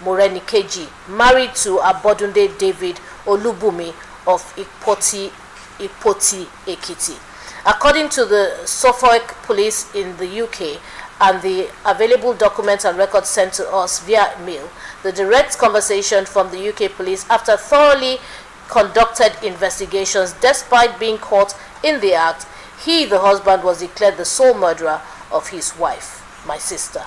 Morenikeji, married to Abodunde David Olubumi of Ipoti, Ekiti. According to the Suffolk Police in the UK and the available documents and records sent to us via mail, the direct conversation from the UK police after thoroughly conducted investigations, despite being caught in the act, he, the husband, was declared the sole murderer of his wife, my sister.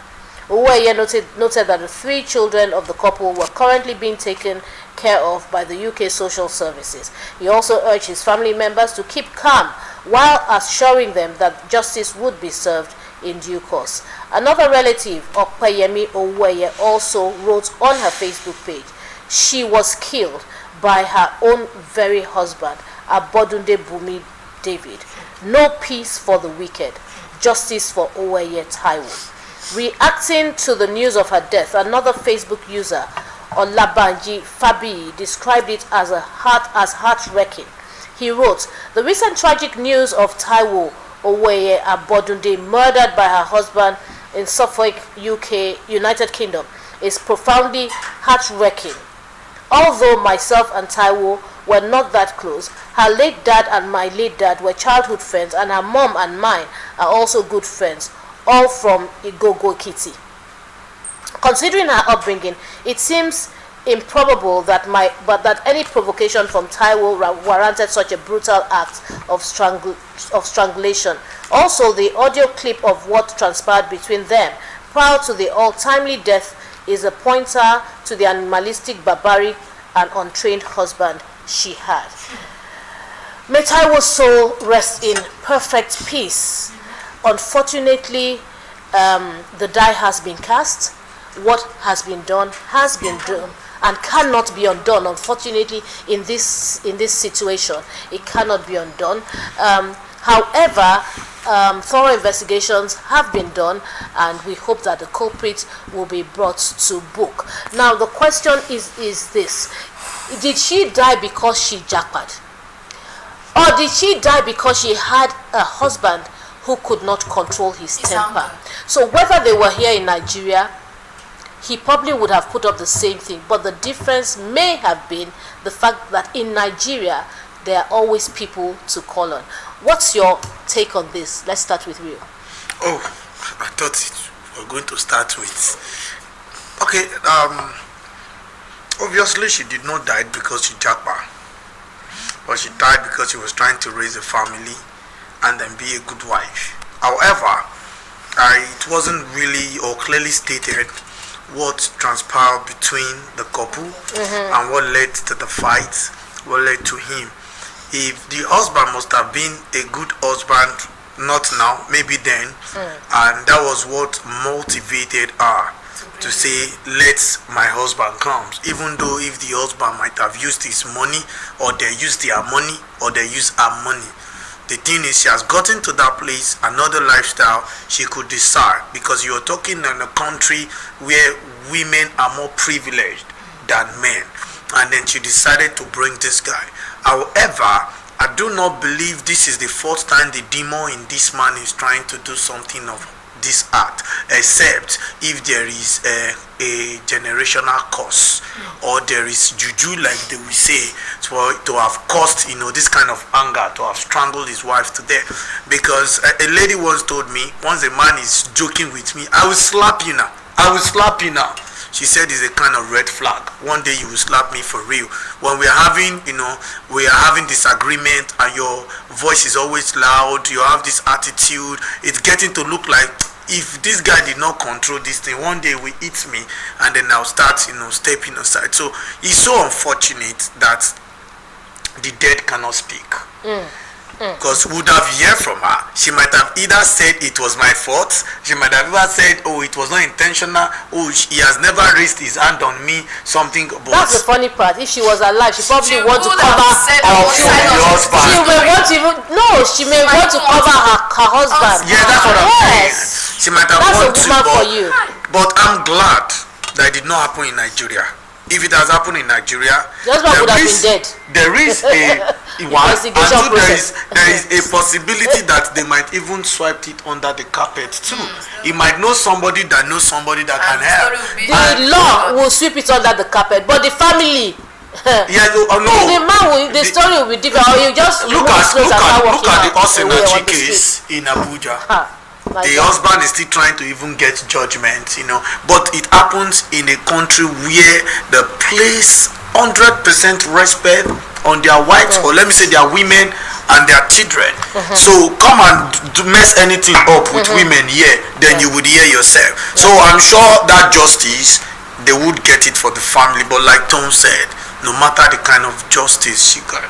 Uweye noted that the 3 children of the couple were currently being taken care of by the UK Social Services. He also urged his family members to keep calm while assuring them that justice would be served in due course. Another relative, Opeyemi Uweye, also wrote on her Facebook page, she was killed by her own very husband, Abodunde Bumi David. No peace for the wicked. Justice for Uweye Taiwo. Reacting to the news of her death, another Facebook user, Olabanji Fabi, described it as heart-wrenching. He wrote, "The recent tragic news of Taiwo Uweye Abodunde, murdered by her husband in Suffolk, UK, United Kingdom, is profoundly heart-wrenching. Although myself and Taiwo were not that close, her late dad and my late dad were childhood friends, and her mom and mine are also good friends, all from Igogo Ekiti. Considering her upbringing, it seems improbable that any provocation from Taiwo warranted such a brutal act of strangulation. Also, the audio clip of what transpired between them prior to the untimely death is a pointer to the animalistic, barbaric, and untrained husband she had." May Taiwo's soul rest in perfect peace. Unfortunately, the die has been cast. What has been done and cannot be undone. Unfortunately, in this situation, it cannot be undone. However, thorough investigations have been done, and we hope that the culprit will be brought to book. Now, the question is this: did she die because she jackpot, or did she die because she had a husband who could not control his temper? Anger. So whether they were here in Nigeria, he probably would have put up the same thing, but the difference may have been the fact that in Nigeria there are always people to call on. What's your take on this? Let's start with you. Oh, I thought we were going to start with. Okay, obviously she did not die because she jackpot, but she died because she was trying to raise a family and then be a good wife. However, it wasn't really or clearly stated what transpired between the couple and what led to the fight, what led to him. If the husband must have been a good husband, not now, maybe then, and that was what motivated her to say, let my husband come. Even though if the husband might have used his money, or they used their money, or they use her money, the thing is, she has gotten to that place, another lifestyle she could decide, because you're talking in a country where women are more privileged than men, and then she decided to bring this guy. However, I do not believe this is the fourth time the demon in this man is trying to do something of this act, except if there is a generational curse, or there is juju, like they will say, to have caused this kind of anger, to have strangled his wife to death. Because a lady once told me, once a man is joking with me, I will slap you now, I will slap you now. She said it's a kind of red flag. One day you will slap me for real. When we are having disagreement and your voice is always loud, you have this attitude, it's getting to look like if this guy did not control this thing, one day will eat me, and then I'll start stepping aside. So it's so unfortunate that the dead cannot speak. Because would have heard from her, she might have either said it was my fault, she might have either said, oh, it was not intentional, oh, he has never raised his hand on me, something. But that's the funny part. If she was alive, she probably want to cover the husband. She may want to cover her husband. Yeah, that's what I'm saying. She might have wanted to, for you. But I'm glad that it did not happen in Nigeria. If it has happened in Nigeria, the husband would have been dead. There is investigation process. There is a possibility that they might even swipe it under the carpet too. He might know somebody that knows somebody that can help. The law will sweep it under the carpet, but the family. Yeah, no. The story will be different. You just look at the Osinachi case in Abuja. The husband is still trying to even get judgment, but it happens in a country where they place 100% respect on their wives, or let me say their women and their children. So come and mess anything up with women here, then you would hear yourself. So I'm sure that justice, they would get it for the family, but like Tom said, no matter the kind of justice she got,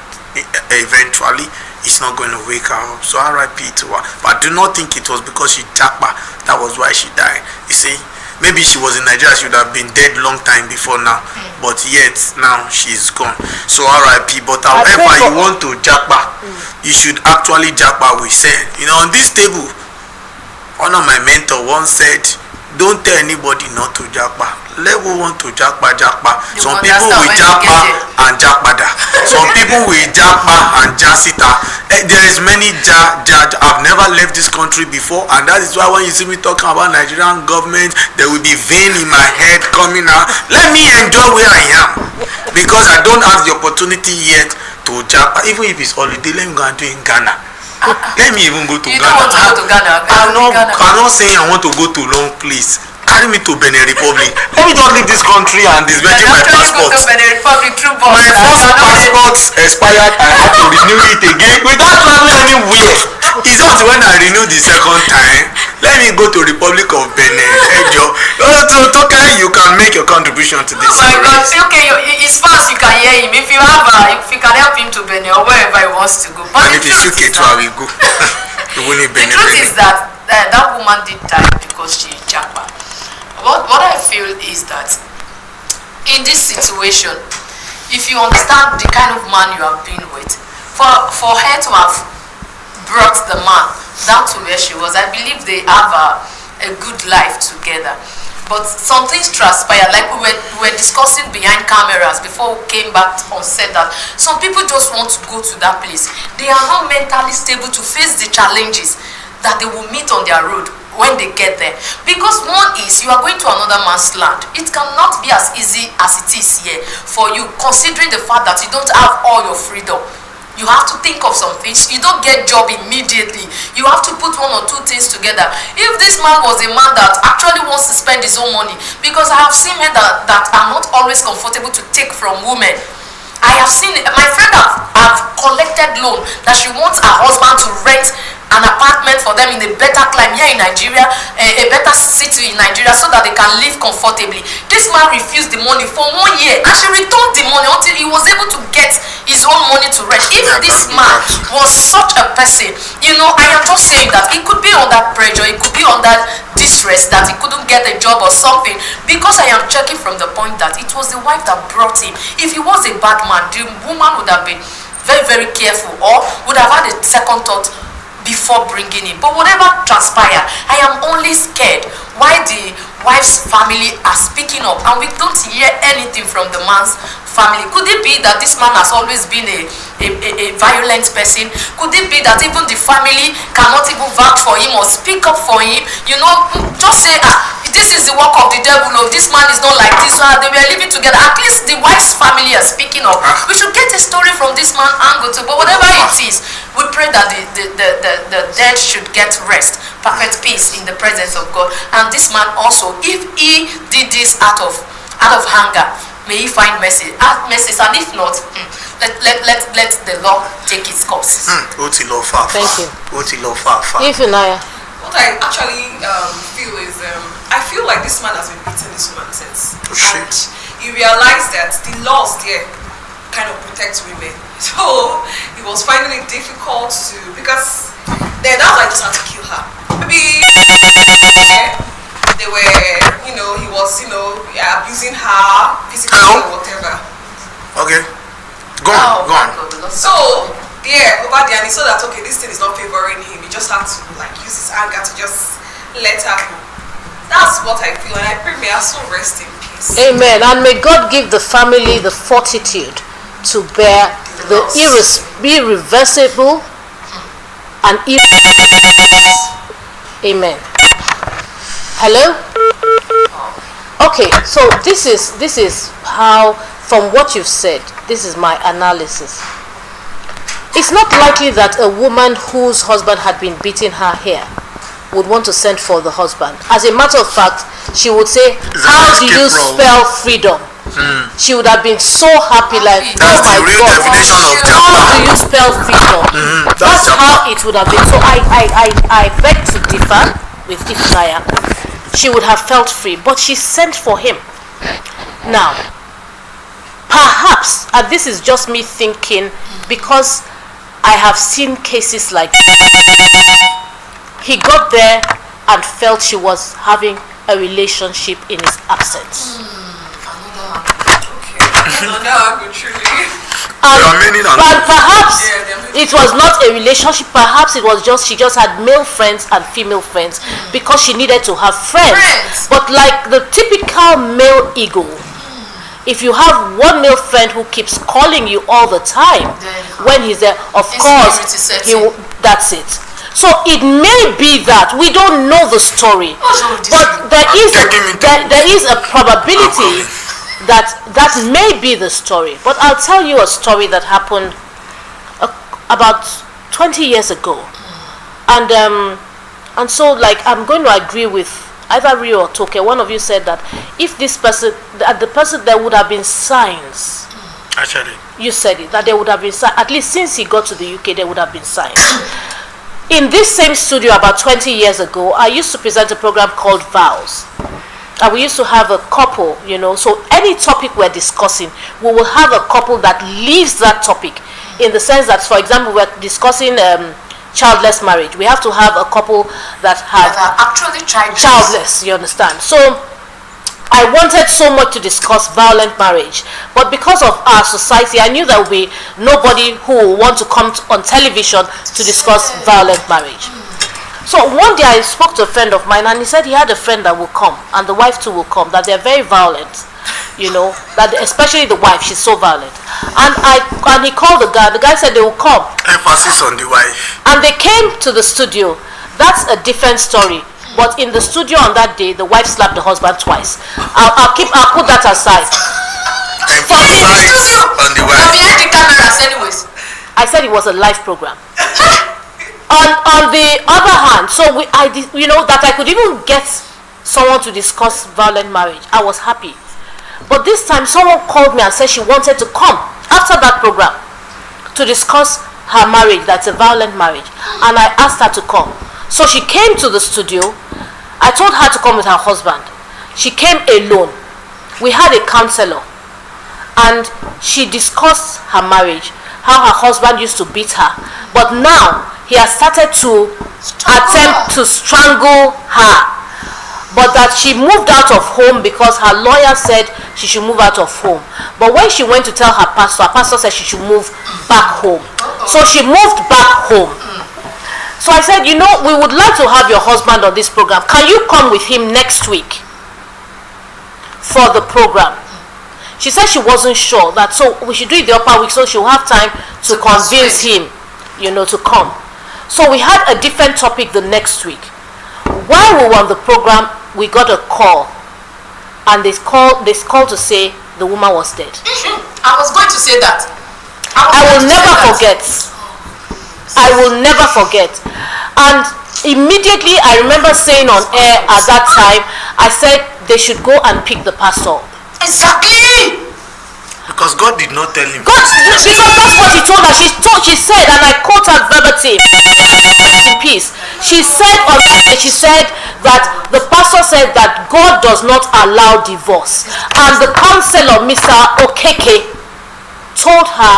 eventually it's not going to wake her up. So RIP to her. But I do not think it was because she japa that was why she died. You see, maybe she was in Nigeria, she would have been dead long time before now, but yet now she's gone. So RIP. But however you want to japa, you should actually japa with sense. On this table, one of my mentors once said, don't tell anybody not to japa. Let go want to japa. Some people will japa and japada. Some people will japa and jasita. There is many I've never left this country before, and that is why when you see me talking about Nigerian government, there will be vein in my head coming out. Let me enjoy where I am, because I don't have the opportunity yet to japa. Even if it's holiday, let me go and do it in Ghana. Let me even go to Ghana. You don't want to go to Ghana. I'm not saying I want to go to long place. Carry me to Benin Republic. Let me just leave this country and dismantle my passport. My first passport expired. I had to renew it again without traveling anywhere. It's just when I renew the second time, let me go to Republic of Benin. You can make your contribution to this. Oh my God! Okay, it's fast. You can hear him. If you can help him to Benin or wherever he wants to go. But and if it's UK too, I will go. The truth is that that woman did die because she japa. What I feel is that in this situation, if you understand the kind of man you have been with, for her to have brought the man down to where she was, I believe they have a good life together. But some things transpired, like we were discussing behind cameras before we came back on set, that some people just want to go to that place. They are not mentally stable to face the challenges that they will meet on their road when they get there. Because one is, you are going to another man's land. It cannot be as easy as it is here for you, considering the fact that you don't have all your freedom. You have to think of some things. You don't get job immediately. You have to put one or two things together. If this man was a man that actually wants to spend his own money, because I have seen men that are not always comfortable to take from women. I have seen my friend have collected loan that she wants her husband to rent an apartment for them in a better climate here in Nigeria, a better city in Nigeria, so that they can live comfortably. This man refused the money for 1 year, and she returned the money until he was able to get his own money to rent. If this man was such a person, I am just saying that he could be under pressure, he could be under distress, that he couldn't get a job or something, because I am checking from the point that it was the wife that brought him. If he was a bad man, the woman would have been very, very careful, or would have had a second thought before bringing him. But whatever transpired, I am only scared why the wife's family are speaking up and we don't hear anything from the man's family. Could it be that this man has always been a violent person? Could it be that even the family cannot even vouch for him or speak up for him? Just say, this is the work of the devil, or this man is not like this, they were living together. At least the wife's family are speaking up. We should get a story from this man angle too. But whatever it is, we pray that the dead should get rest, perfect peace in the presence of God. And this man also, if he did this out of hunger, may he find mercy. And if not, let the law take its course. Thank you. If you know. What I actually feel is, I feel like this man has been beating this woman since. And he realized that the laws there kind of protect women. So he was finding it difficult to, because that's why I just had to kill her. Maybe they were, he was, abusing her physically or whatever. Okay. Go on. So over there, and he saw that this thing is not favoring him. He just had to use his anger to just let her go. That's what I feel, and I pray may her soul rest in peace. Amen. And may God give the family the fortitude to bear the irreversible and irreversible. Amen. Hello? Okay, so this is how, from what you've said, this is my analysis. It's not likely that a woman whose husband had been beating her hair would want to send for the husband. As a matter of fact, she would say, how do you spell freedom? She would have been so happy, like, that's oh my God, how do you spell freedom? That's how it would have been. So I beg to differ with Ifnaya. She would have felt free, but she sent for him. Now, perhaps, and this is just me thinking, because I have seen cases like that, he got there and felt she was having a relationship in his absence. And perhaps it was not a relationship, perhaps it was just, she just had male friends and female friends because she needed to have friends. But like the typical male ego, if you have one male friend who keeps calling you all the time when he's there, of course, that's it. So it may be that we don't know the story, but there is a probability that may be the story. But I'll tell you a story that happened about 20 years ago, and so like I'm going to agree with either Rio or Toke. One of you said that if this person, there would have been signs. Actually, you said it, that there would have been signs. At least since he got to the UK, there would have been signs. In this same studio about 20 years ago, I used to present a program called Vows. And we used to have a couple, so any topic we're discussing, we will have a couple that leaves that topic, in the sense that, for example, we're discussing childless marriage. We have to have a couple that are actually childless, you understand? So I wanted so much to discuss violent marriage, but because of our society, I knew there would be nobody who would want to come on television to discuss violent marriage. So one day I spoke to a friend of mine, and he said he had a friend that will come, and the wife too will come, that they're very violent, that especially the wife, she's so violent. And he called the guy said they will come. Emphasis on the wife. And they came to the studio. That's a different story. But in the studio on that day, the wife slapped the husband twice. I'll put that aside. Emphasis on the wife. Behind the cameras anyways. I said it was a live program. On the other hand, so that I could even get someone to discuss violent marriage, I was happy. But this time, someone called me and said she wanted to come after that program to discuss her marriage, that's a violent marriage, and I asked her to come. So she came to the studio. I told her to come with her husband. She came alone. We had a counselor, and she discussed her marriage, how her husband used to beat her, but now he has started to attempt to strangle her, but that she moved out of home because her lawyer said she should move out of home. But when she went to tell her pastor said she should move back home. So she moved back home. So I said, we would like to have your husband on this program. Can you come with him next week for the program? She said she wasn't sure, that so we should do it the upper week so she'll have time to convince him, to come. So we had a different topic the next week. While we were on the program, we got a call, and they called to say the woman was dead. I was going to say that. I will never forget. I will never forget. And immediately I remember saying on air at that time, I said they should go and pick the pastor. Exactly. Because God did not tell him. Because that's what he told her. She said, and I quote her verbatim, in peace. She said on that day, she said that the pastor said that God does not allow divorce. And the counselor, Mr. Okeke, told her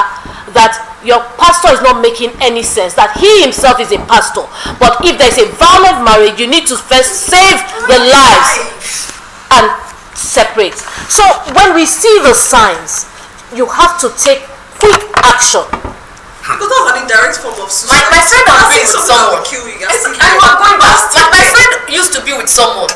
that your pastor is not making any sense, that he himself is a pastor. But if there's a violent marriage, you need to first save the lives and separate. So when we see the signs, you have to take quick action. Because that's an indirect form of suicide. My friend has been with someone. I'm going past. My friend used to be with someone.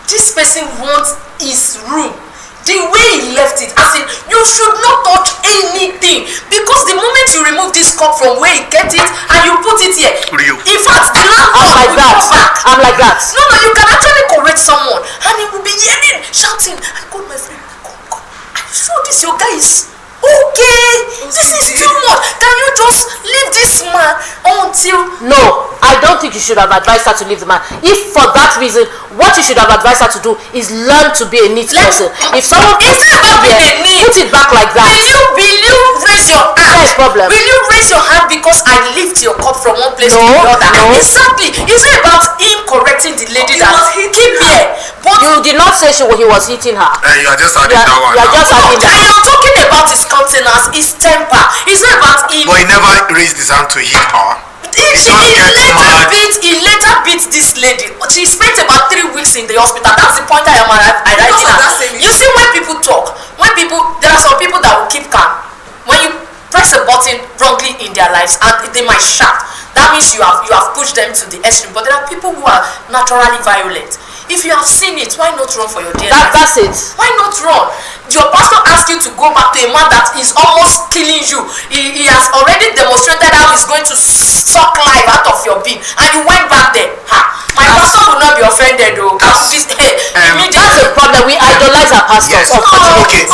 This person wants his room. The way he left it, as in, you you should not touch anything, because the moment you remove this cup from where you get it and you put it here, in fact the landlord will come back. I'm like that. No, you can actually correct someone and he will be yelling, shouting, I called my friend, come, are you sure this your guy is okay? This is too much. Can you just leave this man until... No, I don't think you should have advised her to leave the man. If for that reason, what you should have advised her to do is learn to be a neat person. If someone puts it back there, put it back like that. Will you raise your hand? Yes, problem. Will you raise your hand because I lift your cup from one place to No, the other? no. Exactly. It's not about him correcting the lady that keep here. But You did not say he was hitting her. You are just adding that one. You are just adding I that. am talking about his countenance, his temper. It's not about him. But he never raised his hand to hit her. He later beat this lady. She spent about 3 weeks in the hospital. That's the point I am arriving at. You see, when people talk, there are some people that will keep calm. When you press a button wrongly in their lives and they might shout, that means you have pushed them to the extreme. But there are people who are naturally violent. If you have seen it, why not run for your dear life? That's it. Why not run? Your pastor asked you to go back to a man that is almost killing you. He has already demonstrated how he's going to suck life out of your being, and you went back there. My pastor will not be offended though. That's a problem. We idolize our pastors. Yes. Okay,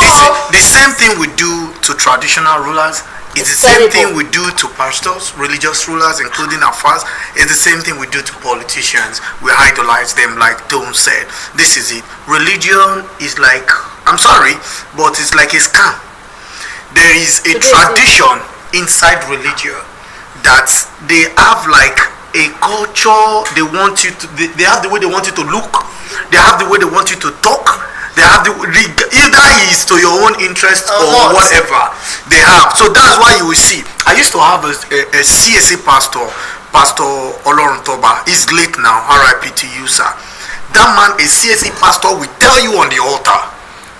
the same thing we do to traditional rulers. It's the same thing we do to pastors, religious rulers, including our fathers. It's the same thing we do to politicians. We idolize them, like Tom said. This is it. Religion is like, I'm sorry, but it's like a scam. There is a tradition inside religion that they have like a culture. They want you to. They have the way they want you to look. They have the way they want you to talk. They have either is to your own interest or whatever they have. So that's why you will see. I used to have a CSA pastor, Pastor Olorun Toba. He's late now, RIP to you, sir. That man, a CSA pastor, will tell you on the altar,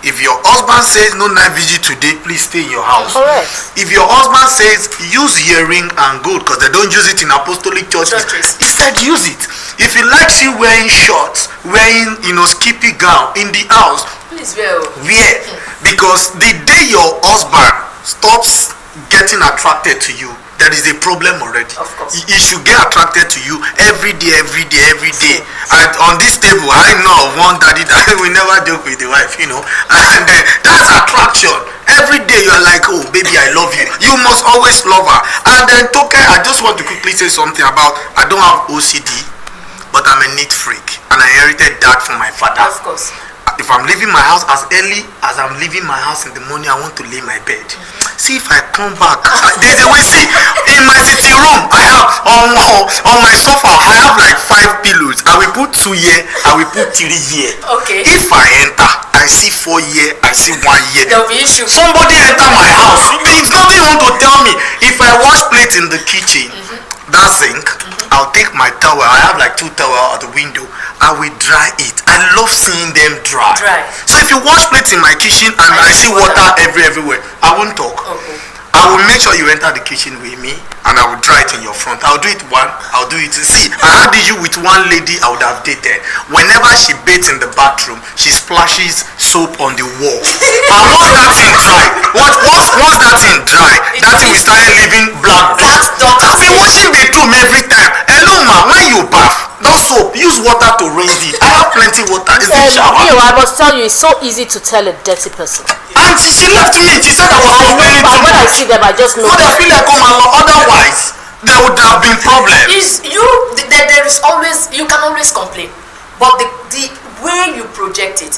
if your husband says no night vigil today, please stay in your house. Correct. If your husband says use earring and gold, because they don't use it in apostolic churches, he said use it. If he likes you wearing shorts, wearing skippy gown in the house, please wear. Because the day your husband stops getting attracted to you, there is a problem already. Of course. He should get attracted to you every day. And on this table, I know of one daddy that will never joke with the wife, and that's attraction. Every day you're like, oh baby, I love you. You must always love her. And then I just want to quickly say something about, I don't have OCD, but I'm a neat freak, and I inherited that from my father. Of course. If I'm leaving my house as early as I'm leaving my house in the morning, I want to lay my bed. See if I come back. There's a way. See, in my sitting room, I have on my sofa, I have like 5 pillows. I will put 2 here. I will put 3 here. Okay. If I enter, I see 4 here. I see 1 here. There will be issue. Somebody enter my house. It's nothing you want to tell me. If I wash plates in the kitchen, that sink, I'll take my towel. I have like 2 towels at the window. I will dry it. I love seeing them dry. So if you wash plates in my kitchen and I see water everywhere, I won't talk. Okay. I will make sure you enter the kitchen with me and I will dry it in your front. I'll do it one, I'll do it. See, I had issue with one lady I would have dated. Whenever she bathes in the bathroom, she splashes soap on the wall. And once that thing dry, once that thing dry, that thing will start leaving black dots. I've been washing the room every time. Hello ma, when you bath, not soap, use water to rinse it. I have plenty water. It's the shower. I must tell you, it's so easy to tell a dirty person. And she left me. She said I was complaining too When I much. see them, I just know. So they feel like otherwise there would have been problems. There is always, you can always complain, but the way you project it,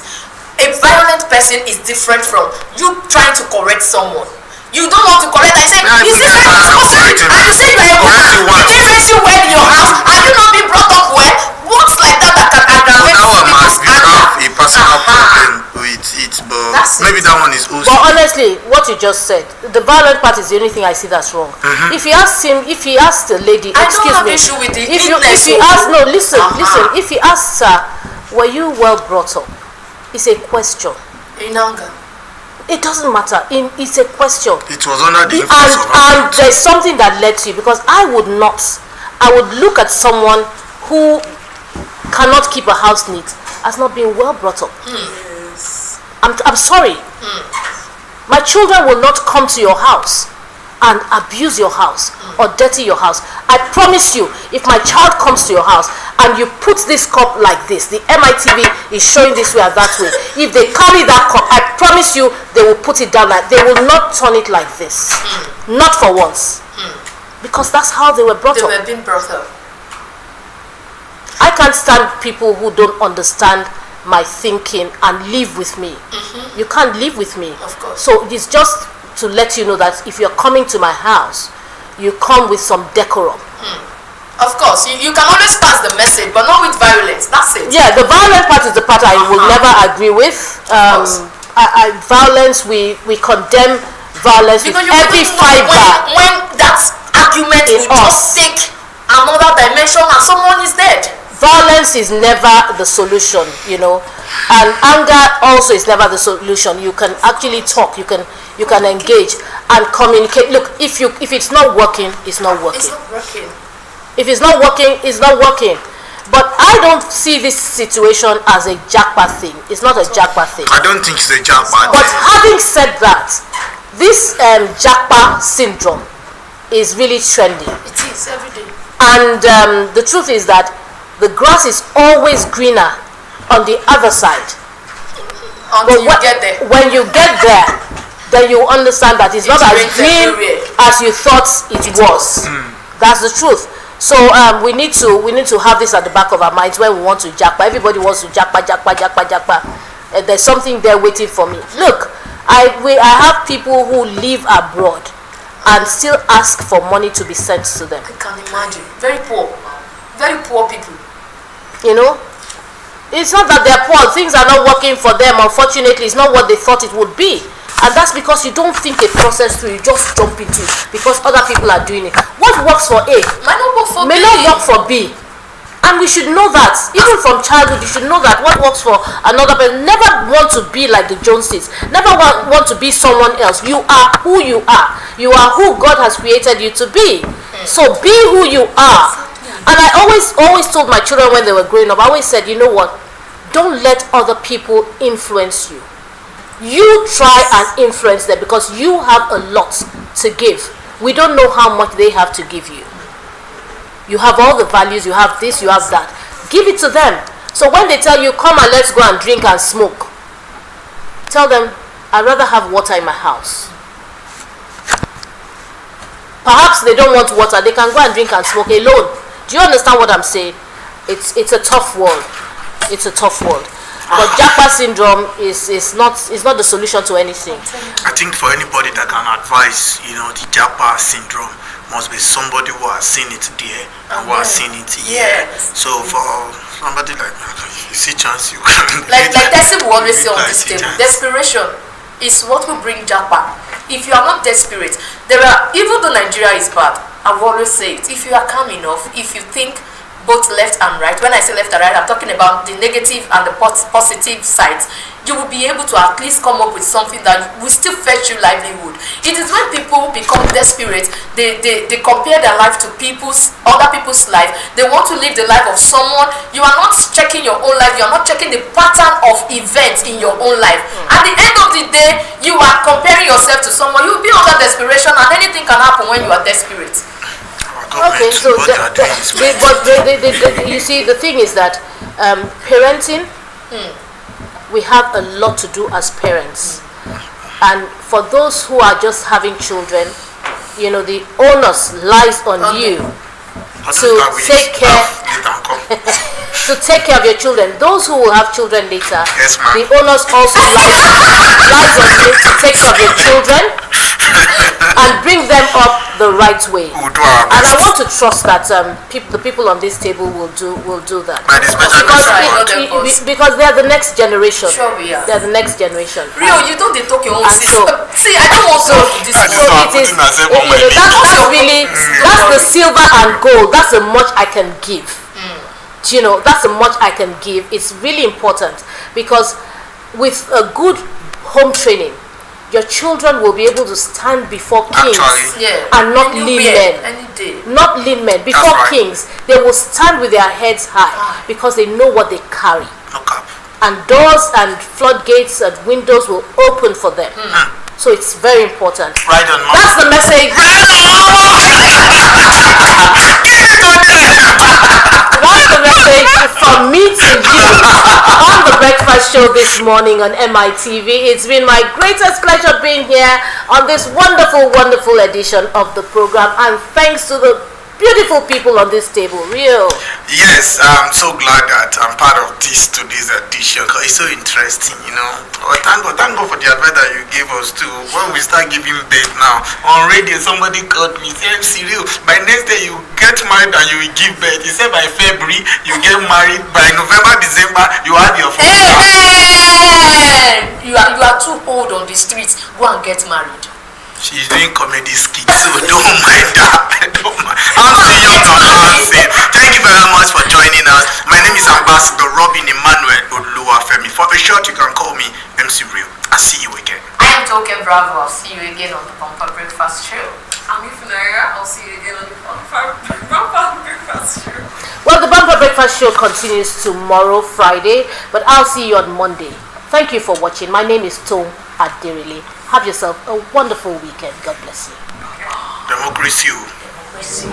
a violent person is different from you trying to correct someone. You don't want to correct. I say, is this how you're supposed to do? And you say you're a woman. Did they raise you well in your house? Are you not being brought up well? What's like that can aggravate people's anger? A personal problem with it, but maybe that one is also. But honestly, what you just said, the violent part is the only thing I see that's wrong. If he asks the lady, I excuse don't have me, issue with the if he asks, no, listen, if he asks her, were you well brought up? It's a question. In anger. It doesn't matter. It's a question. It was under the influence of and there's something that led to you, because I would look at someone who cannot keep a house neat as not being well brought up. Yes. I'm sorry. My children will not come to your house and abuse your house or dirty your house. I promise you, if my child comes to your house and you put this cup like this, the MITV is showing this way or that way. If they carry that cup, I promise you, they will put it down like, they will not turn it like this. Not for once. Because that's how they were brought up. They were being brought up. I can't stand people who don't understand my thinking and live with me. You can't live with me. Of course. So it's just to let you know that if you're coming to my house, you come with some decorum. Of course, you can always pass the message, but not with violence. That's it. Yeah, the violent part is the part I will never agree with. Violence, we condemn violence Because with every fiber. When that argument will just take another dimension and someone is dead. Violence is never the solution, you know, and anger also is never the solution. You can actually talk, you can engage and communicate. Look, if it's not working, it's not working. It's not working. If it's not working, it's not working. But I don't see this situation as a jackpot thing. It's not a jackpot thing. I don't think it's a jackpot. But having said that, this jackpot syndrome is really trendy. It is every day. And the truth is that the grass is always greener on the other side. Until you get there. When you get there, then you understand that it's not as green as you thought it was. That's the truth. So we need to have this at the back of our minds when we want to jackpot. Everybody wants to jackpot. There's something there waiting for me. Look, I have people who live abroad and still ask for money to be sent to them. I can imagine. Very poor people. You know, it's not that they're poor. Things are not working for them. Unfortunately, it's not what they thought it would be. And that's because you don't think a process through, you just jump into it because other people are doing it. What works for A may not work for B. And we should know that. Even from childhood, you should know that what works for another person. Never want to be like the Joneses. Never want to be someone else. You are who you are. You are who God has created you to be. So be who you are. And I always told my children when they were growing up, I always said, you know what? Don't let other people influence you. You try and influence them because you have a lot to give. We don't know how much they have to give you. You have all the values, you have this, you have that. Give it to them. So when they tell you, come and let's go and drink and smoke, tell them, I'd rather have water in my house. Perhaps they don't want water, they can go and drink and smoke alone. Do you understand what I'm saying? It's a tough world. It's a tough world. But jackpot syndrome is not the solution to anything. I think for anybody that can advise, the jackpot syndrome must be somebody who has seen it there and who has seen it here. Yes. So for somebody like that, you see chance, you can. Like Tessie will always say on this table, desperation is what will bring jackpot. If you are not desperate, even though Nigeria is bad, I've always said, if you are calm enough, if you think both left and right, when I say left and right, I'm talking about the negative and the positive sides, you will be able to at least come up with something that will still fetch you livelihood. It is when people become desperate, they compare their life to other people's life. They want to live the life of someone. You are not checking your own life. You are not checking the pattern of events in your own life. At the end of the day, you are comparing yourself to someone. You will be under desperation, and anything can happen when you are desperate. Okay, so you see, the thing is that parenting, we have a lot to do as parents, and for those who are just having children, the onus lies on you to take care of your children. Those who will have children later, the onus also lies on you to take care of your children and bring them up the right way. And I want to trust that the people on this table will do that. Because they are the next generation. Sure we are. They are the next generation. Rio, you don't talk your own system. See, I don't want to this. That's the silver and gold. That's the much I can give. That's the much I can give. It's really important because with a good home training, your children will be able to stand before kings and not lean men. Not lean men. Before kings, they will stand with their heads high because they know what they carry. And doors and floodgates and windows will open for them. So it's very important. Right on, Mama. That's the message. Right on, Mama. Give it to them. That's the message from me to you on the breakfast show this morning on MITV. It's been my greatest pleasure being here on this wonderful, wonderful edition of the program, and thanks to the beautiful people on this table. Real. Yes, I'm so glad that I'm part of today's edition because it's so interesting, you know. Thank God for the advice that you gave us too. When we start giving birth now on radio, somebody called me, said, "Cyril, by next day you get married and you will give birth." He said by February you get married, by November, December you have your first child. Hey, you are too old on the streets. Go and get married. She's doing comedy skits, so don't mind that. Don't mind. I'm serious on dancing. Thank you very much for joining us. My name is Ambassador Robin Emmanuel Oluwafemi. For a short, you can call me MC Real. I'll see you again. I am Token Bravo. I'll see you again on the Bumper Breakfast Show. I'm Ifunaya. I'll see you again on the Bumper Breakfast Show. Well, the Bumper Breakfast Show continues tomorrow, Friday, but I'll see you on Monday. Thank you for watching. My name is Tom Adirili. Have yourself a wonderful weekend. God bless you. Democracy. Democracy.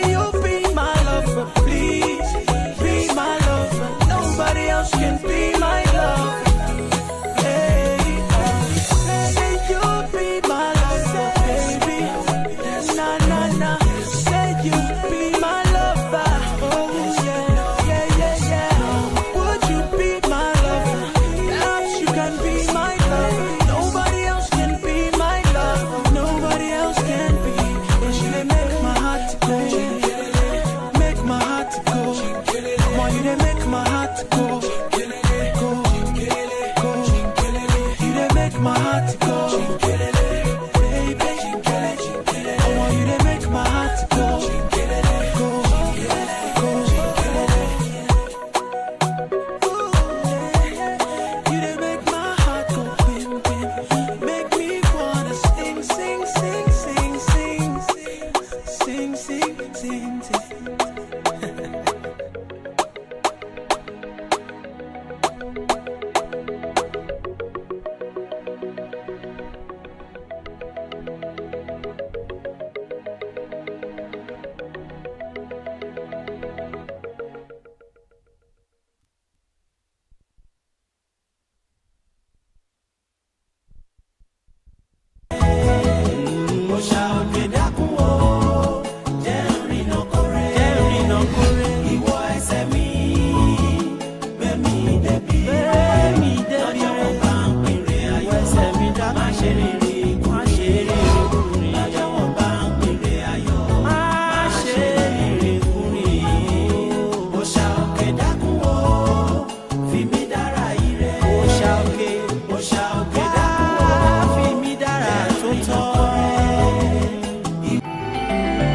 You'll be Mitv.